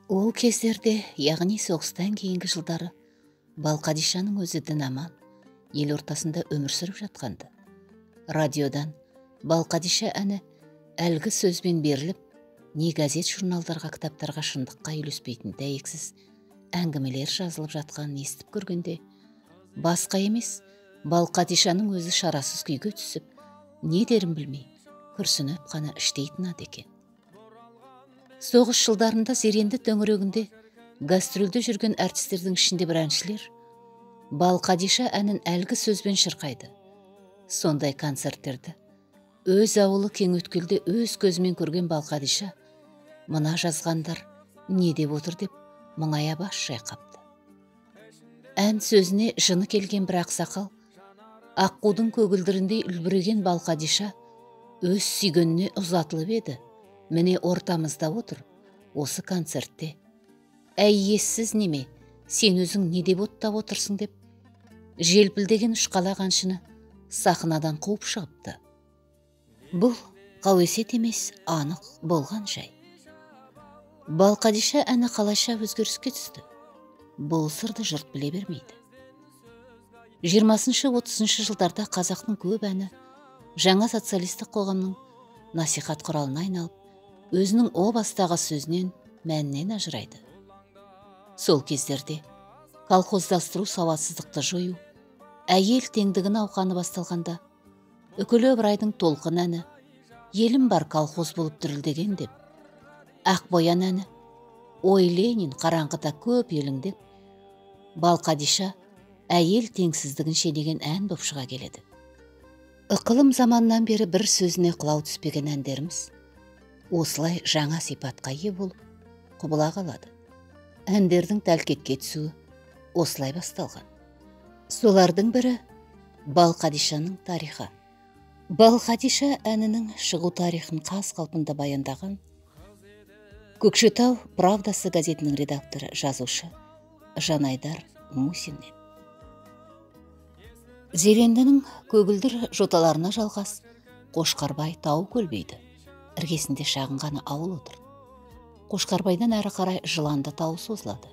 Ол кездерде, яғни соғыстан кейінгі жылдары, Балқадишаның өзі дін аман, ел ортасында өмір сүріп жатқанды. Радиодан Балқадиша әні әлгі сөзбен беріліп, не газет журналдарға, кітаптарға шындыққа үйлеспейтін дәйексіз әңгімелер жазылып жатқанын естіп көргенде, басқа емес, Балқадишаның өзі шарасыз күйге түсіп, не дерін білмей, күрсініп қана іштей тынады екен. Соғыс жылдарында Зеренді төңірегінде гастрольде жүрген әртістердің ішінде бір әншілер Балқадиша әнін әлгі сөзбен шырқайды. Сондай концерттерді өз ауылы Кеңөткелде өз көзімен көрген Балқадиша мына жазғандар не деп отыр деп мұңая бас шайқапты. Ән сөзіне жыны келген бір ақсақал, аққудың көгілдіріндей үлбіреген Балқадиша өз сүйгеніне ұзатылып еді. Міне ортамызда отыр, осы концертте. Әй ессіз неме, сен өзің не деп оттап отырсың деп, желпілдеген ұшқалақ әншіні сахнадан қуып шығыпты. Бұл қауесет емес, анық болған жай. Балқадиша әні қалайша өзгеріске түсті. Бұл сырды жұрт біле бермейді. 20-30 жылдарда қазақтың көп әні жаңа социалистік қоғамның насихат құралына айналып, өзінің о бастағы сөзінен, мәнінен ажырайды. Сол кездерде колхоздастыру, сауатсыздықты жою, әйел теңдігі науқаны басталғанда, Үкілі Ыбырайдың толқын әні, елім бар колхоз болып дірілдеген деп, Ақбоян әні, ой Ленин қараңғыда көп еліңдеп, Балқадиша әйел теңсіздігін шенеген ән боп шыға келеді. Ықылым заманнан бері бір сөзіне құлау түспеген әндеріміз осылай жаңа сипатқа ие болып, құбыла қалады. Әндердің тәлкекке түсуі осылай басталған. Солардың бірі Балқадишаның тарихы. Балқадиша әнінің шығу тарихын қаз қалпында баяндаған Көкшетау Правдасы газетінің редакторы, жазушы Жанайдар Мусиннен. Зерендінің көгілдір жоталарына жалғас Қошқарбай тау көлбейді. Іргесінде шағын ғана ауыл отыр. Қошқарбайдан әрі қарай Жыланды тауы созылады.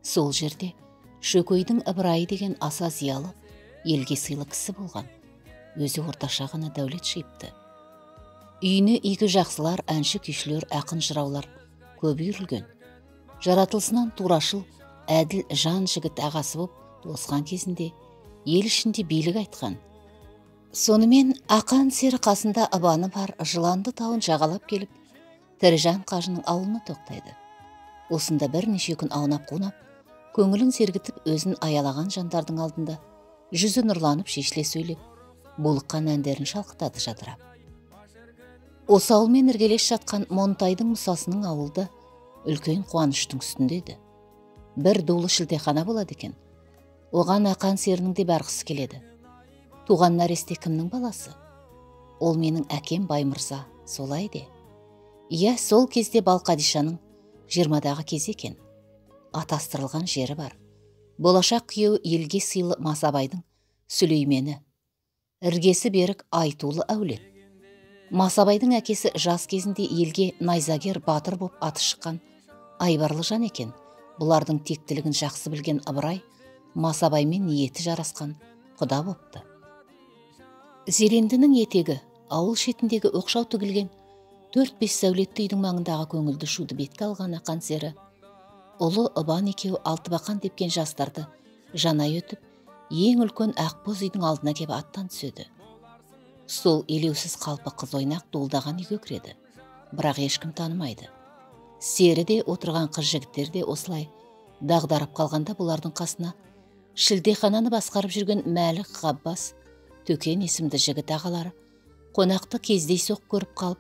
Сол жерде Шөкейдің Ыбырайы деген аса зиялы, елге сыйлы кісі болған. Өзі орташа ғана дәулет жиыпты. Үйіне игі жақсылар, әнші күйшілер, ақын жыраулар көп үйірілген. Жаратылысынан турашыл, әділ жан жігіт ағасы боп тосқан кезінде ел ішінде билік айтқан. Сонымен ақан сері қасында ыбаны бар Жыланды тауын жағалап келіп, Тіріжан қажының ауылына тоқтайды. Осында бірнеше күн аунап-қунап, көңілін сергітіп өзін аялаған жандардың алдында жүзі нұрланып шешіле сөйлеп, булыққан әндерін шалқытады жадырап. Осы ауылмен іргелес жатқан Монтайдың мұсасының ауылды үлкен қуаныштың үстіндеді. Бір дулы шілдехана болады екен. Оған ақан серінің де барғысы келеді. Туған нәресте кімнің баласы? Ол менің әкем Баймырза, солай де. Иә, сол кезде Балқадишаның 20-дағы кез екен. Атастырылған жері бар. Болашақ күйеуі елге сыйлы Масабайдың Сүлеймені. Іргесі берік айтулы әулет. Масабайдың әкесі жас кезінде елге найзагер батыр боп аты шыққан айбарлы жан екен. Бұлардың тектілігін жақсы білген Ыбырай Масабаймен ниеті жарасқан құда бопты. Зерендінің етегі, ауыл шетіндегі оқшау тігілген 4-5 сәулетті үйдің маңындағы көңілді шуды бетке алған ақан сері, ұлы Ыбан екеуі Алтыбақан тепкен жастарды жанай өтіп, ең үлкен ақбоз үйдің алдына кеп аттан түседі. Сол елеусіз қалпы қыз ойнақ дуылдаған үйге кіреді, бірақ ешкім танымайды. Сері де отырған қыз жігіттер де осылай дағдарып қалғанда бұлардың қасына шілдехананы басқарып жүрген Мәлік Ғаббас, Төкен есімді жігіт ағалары қонақты кездейсоқ көріп қалып,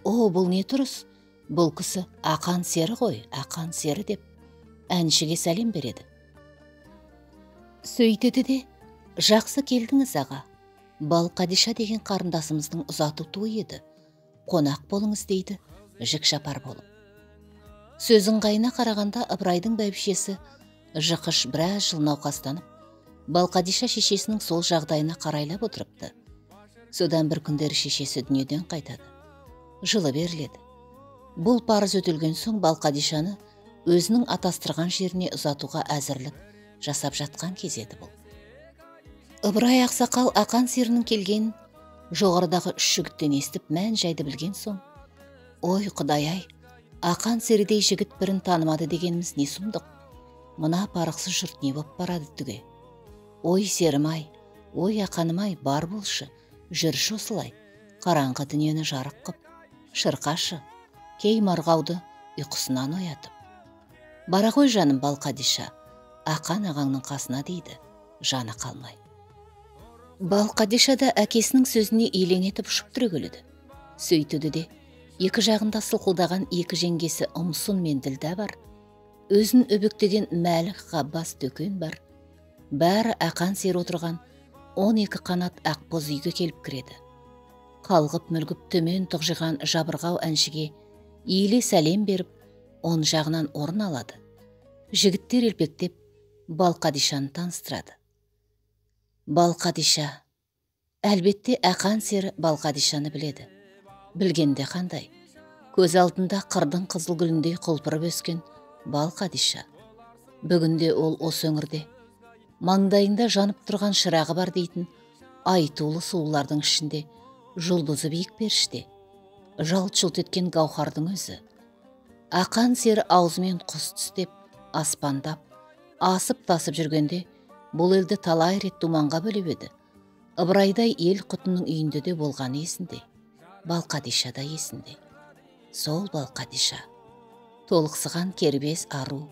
«О, бұл не тұрыс? Бұл кісі ақан сері ғой, ақан сері» деп әншіге сәлем береді. Сөйтеді де, «Жақсы келдіңіз аға. Балқадиша деген қарындасымыздың ұзату тойы еді. Қонақ болыңыз» дейді жік-жапар болып. Сөзін қайына қарағанда Ыбырайдың бәйбішесі Жықыш біраз жыл науқастанып, Балқадиша шешесінің сол жағдайына қарайлап отырыпты. Содан бір күндері шешесі дүниеден қайтады. Жылы беріледі. Бұл парыз өтілген соң Балқадишаны өзінің атастырған жеріне ұзатуға әзірлік жасап жатқан кез еді бұл. Ыбырай ақсақал ақан серінің келгенін жоғарыдағы 3 жігіттен естіп мән жайды білген соң, ой құдай-ай, ақан серідей жігіт бірін танымады дегеніміз не сұмдық, мына парықсыз жұрт не боп барады түге. Ой серім-ай, ой ақаным-ай, бар болшы, жүрші осылай, қараңғы дүниені жарық қып, шырқашы, кей марғауды ұйқысынан оятып. Бара ғой жаным Балқадиша, ақан ағаңның қасына дейді, жаны қалмай. Балқадиша да әкесінің сөзіне елең етіп ұшып түрегеледі. Сөйтеді де, екі жағында сылқылдаған екі жеңгесі Ұмсын мен Ділдә бар. Өзін өбектеген Мәлік Ғаббас Төкен бар. Бәрі ақан сер отырған 12 қанат ақбоз үйге келіп кіреді. Қалғып мүлгіп төмен тұғжыған жабырғау әншіге иіле сәлем беріп, он жағынан орын алады. Жігіттер елпектеп Балқадишаны таныстырады. Балқадиша. Әлбетте ақан сері Балқадишаны біледі. Білгенде қандай? Көз алдында қырдың қызыл гүліндей құлпырып өскен Балқадиша. Бүгінде ол осы өңірде маңдайында жанып тұрған шырағы бар дейтін айтулы сұлулардың ішінде жұлдызы биік періште, жалт-жұлт еткен гауһардың өзі. Ақан сері аузымен құс түстеп, аспандап, асып-тасып жүргенде бұл елді талай рет думанға бөлеп еді. Ыбырайдай ел құтының үйінде де болған есінде. Балқадиша да есінде. Сол Балқадиша. Толықсыған кербез ару.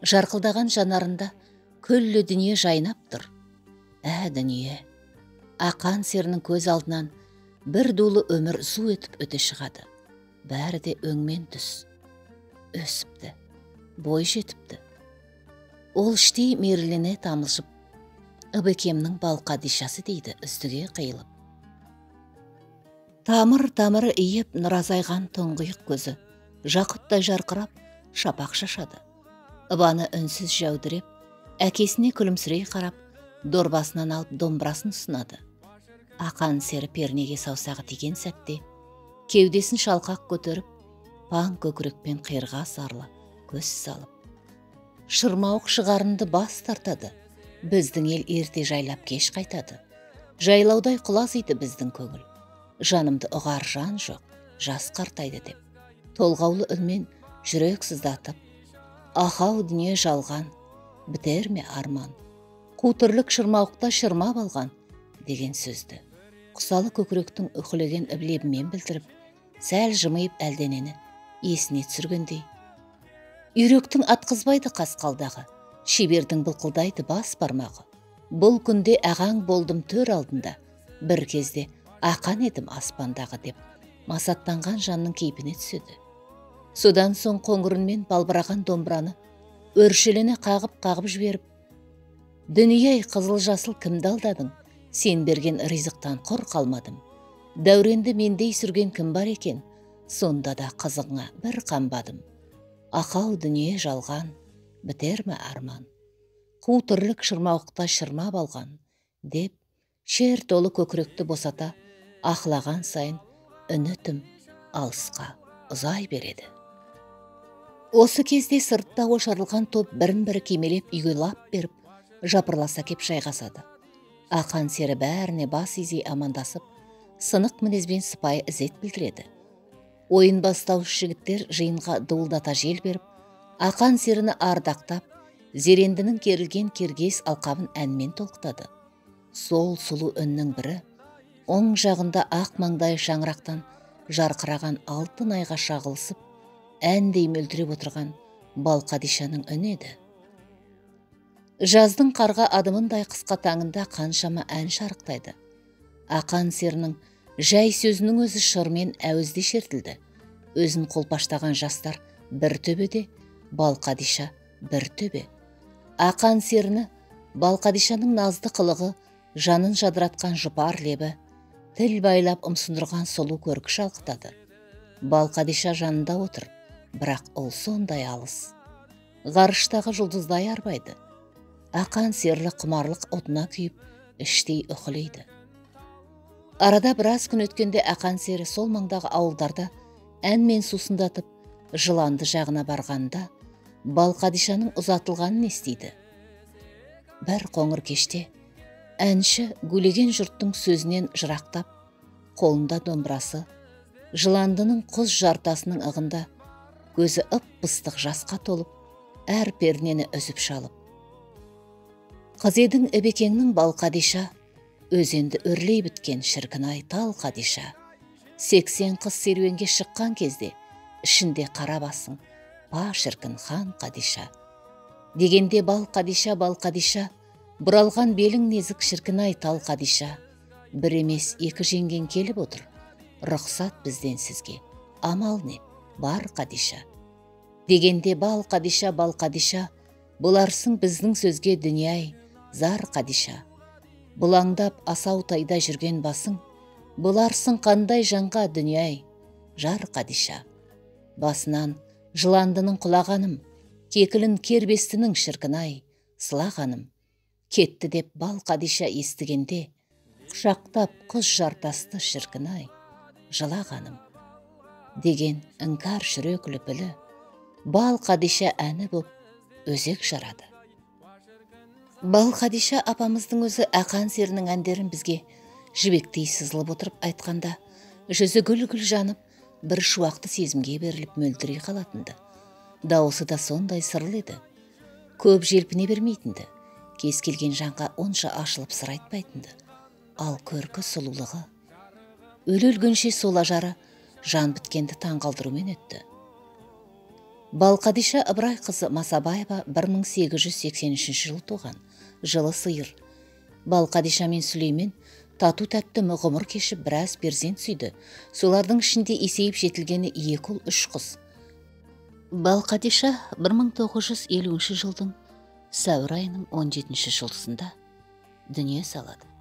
Жарқылдаған жанарында күллі дүние жайнап тұр. Дүние. Ақан серінің көз алдынан бір дулы өмір зу етіп өте шығады. Бәрі де өңмен түс. Өсіпті. Бой жетіпті. Ол іштей мерілене тамылжып, ыбекемнің Балқадишасы дейді үстіге қиылып. Тамыр-тамыры иіп нұр азайған тоңғиық көзі, жақұттай жарқырап, шапақ шашады. Ыбаны үнсіз жәудіреп, әкесіне күлімсірей қарап, дорбасынан алып домбырасын ұсынады. Ақан сері пернеге саусағы тиген сәтте, кеудесін шалқақ көтеріп, паң көкірекпен қиырға сарлы көз салып. Шырмауық шығарынды бас тартады, біздің ел ерте жайлап кеш қайтады. Жайлаудай құлазиды біздің көңіл, жанымды ұғар жан жоқ, жас қартайды деп. Толғаулы үнмен жүрек сыздатып, ахау дүние жалған, бітер ме арман, қутырлық шырмауықта шырмап алған деген сөзді құсалы көкіректің үхілеген іблебімен білдіріп, сәл жымайып әлденені есіне түсіргендей. Үйректің атқызбайды қасқалдағы, шебердің былқылдайды бас бармағы. Бұл күнде ағаң болдым төр алдында, бір кезде ақан едім аспандағы деп, масаттанған жанның кейпіне түседі. Содан соң қоңырынмен балбыраған домбыраны өршелене қағып жіберіп, дүние қызыл жасыл кімді алдадың, сен берген ризықтан құр қалмадым. Дәуренді мендей сүрген кім бар екен, сонда да қызыңа бір қамбадым. Ақау дүние жалған, бітер ме арман, қу түрлік шырмауықта шырмап алған, деп, шер толы көкіректі босата, ақлаған сайын үні-түм алысқа ұзай береді. Осы кезде сыртта ошарылған топ бірін-бірі кемелеп үйге лап беріп, жапырласа кеп жайғасады. Ақан сері бәріне бас изей амандасып, сынық мінезбен сыпайы ізет білдіреді. Ойын бастауыш жігіттер жиынға дуылдата жел беріп, ақан серіні ардақтап, зерендінің керілген кергес алқабын әнмен толқытады. Сол сұлу үннің бірі, оң жағында ақ маңдай шаңырақтан жарқыраған алтын айға шағылысып, әндей мөлдіреп отырған Балқадишаның үні еді. Жаздың қарға адымындай қысқа таңында қаншама ән шарықтайды. Ақан серінің жай сөзінің өзі шырмен әуізде шертілді. Өзін қолпаштаған жастар бір төбеде, Балқадиша бір төбе. Ақан серіні Балқадишаның назды қылығы, жанын жадыратқан жұпар лебі, тіл байлап ұмсындырған сұлу көркі шалқытады. Балқадиша жанында отыр, бірақ ол сондай алыс. Ғарыштағы жұлдыздай арбайды. Ақан серлі құмарлық отына күйіп, іштей үхілейді. Арада біраз күн өткенде ақан сері сол маңдағы ауылдарда әнмен сусындатып, жыланды жағына барғанда, Балқадишаның ұзатылғанын естиді. Бір қоңыр кеште әнші гулеген жұрттың сөзінен жырақтап, қолында домбырасы, жыландының құз жартасының ығында көзі ып-ыстық жасқа толып, әр пернені үзіп шалып. Қыз едің Ібекеңнің Балқадиша, өзенді өрлей біткен шіркін-ай тал Қадиша. 80 қыз серуенге шыққан кезде, ішінде қара басың, ба шіркін хан Қадиша. Дегенде Балқадиша, Балқадиша, бұралған белің незік шіркін-ай тал Қадиша. Бір емес екі жеңген келіп отыр, рұқсат бізден сізге, амал не, бар Қадиша. Дегенде Балқадиша, Балқадиша, бұларсың біздің сөзге дүнияй, зар Қадиша. Бұлаңдап асау тайда жүрген басың, бұларсың қандай жанға дүнияй, жар Қадиша. Басынан жыландының құлағаным, кекілін кербестінің шіркін-ай, сылағаным. Кетті деп Балқадиша естігенде, құшақтап құз жартасты шіркін-ай, жылағаным. Деген іңкар жүрек лүпілі, Балқадиша әні боп өзек жарады. Балқадиша апамыздың өзі Ақан серінің әндерін бізге жібектей сызылып отырып айтқанда, жүзі гүл-гүл жанып, бір шуақты сезімге беріліп мөлдірей қалатынды. Дауысы да сондай сырлы еді. Көп желпіне бермейтінді. Кез келген жанға онша ашылып сыр айтпайтынды. Ал көркі сұлулығы, өле-өлгенше сол ажары жан біткенді таңғалдырумен өтті. Балқадиша Ыбырай қызы Масабаева 1883 жылы туған, жылы сиыр. Балқадиша мен Сүлеймен тату-тәтті ғұмыр кешіп біраз перзент сүйді. Солардың ішінде есейіп жетілгені 2 ұл 3 қыз. Балқадиша 1950 жылдың сәуір айының 17 жұлдызында дүние салады.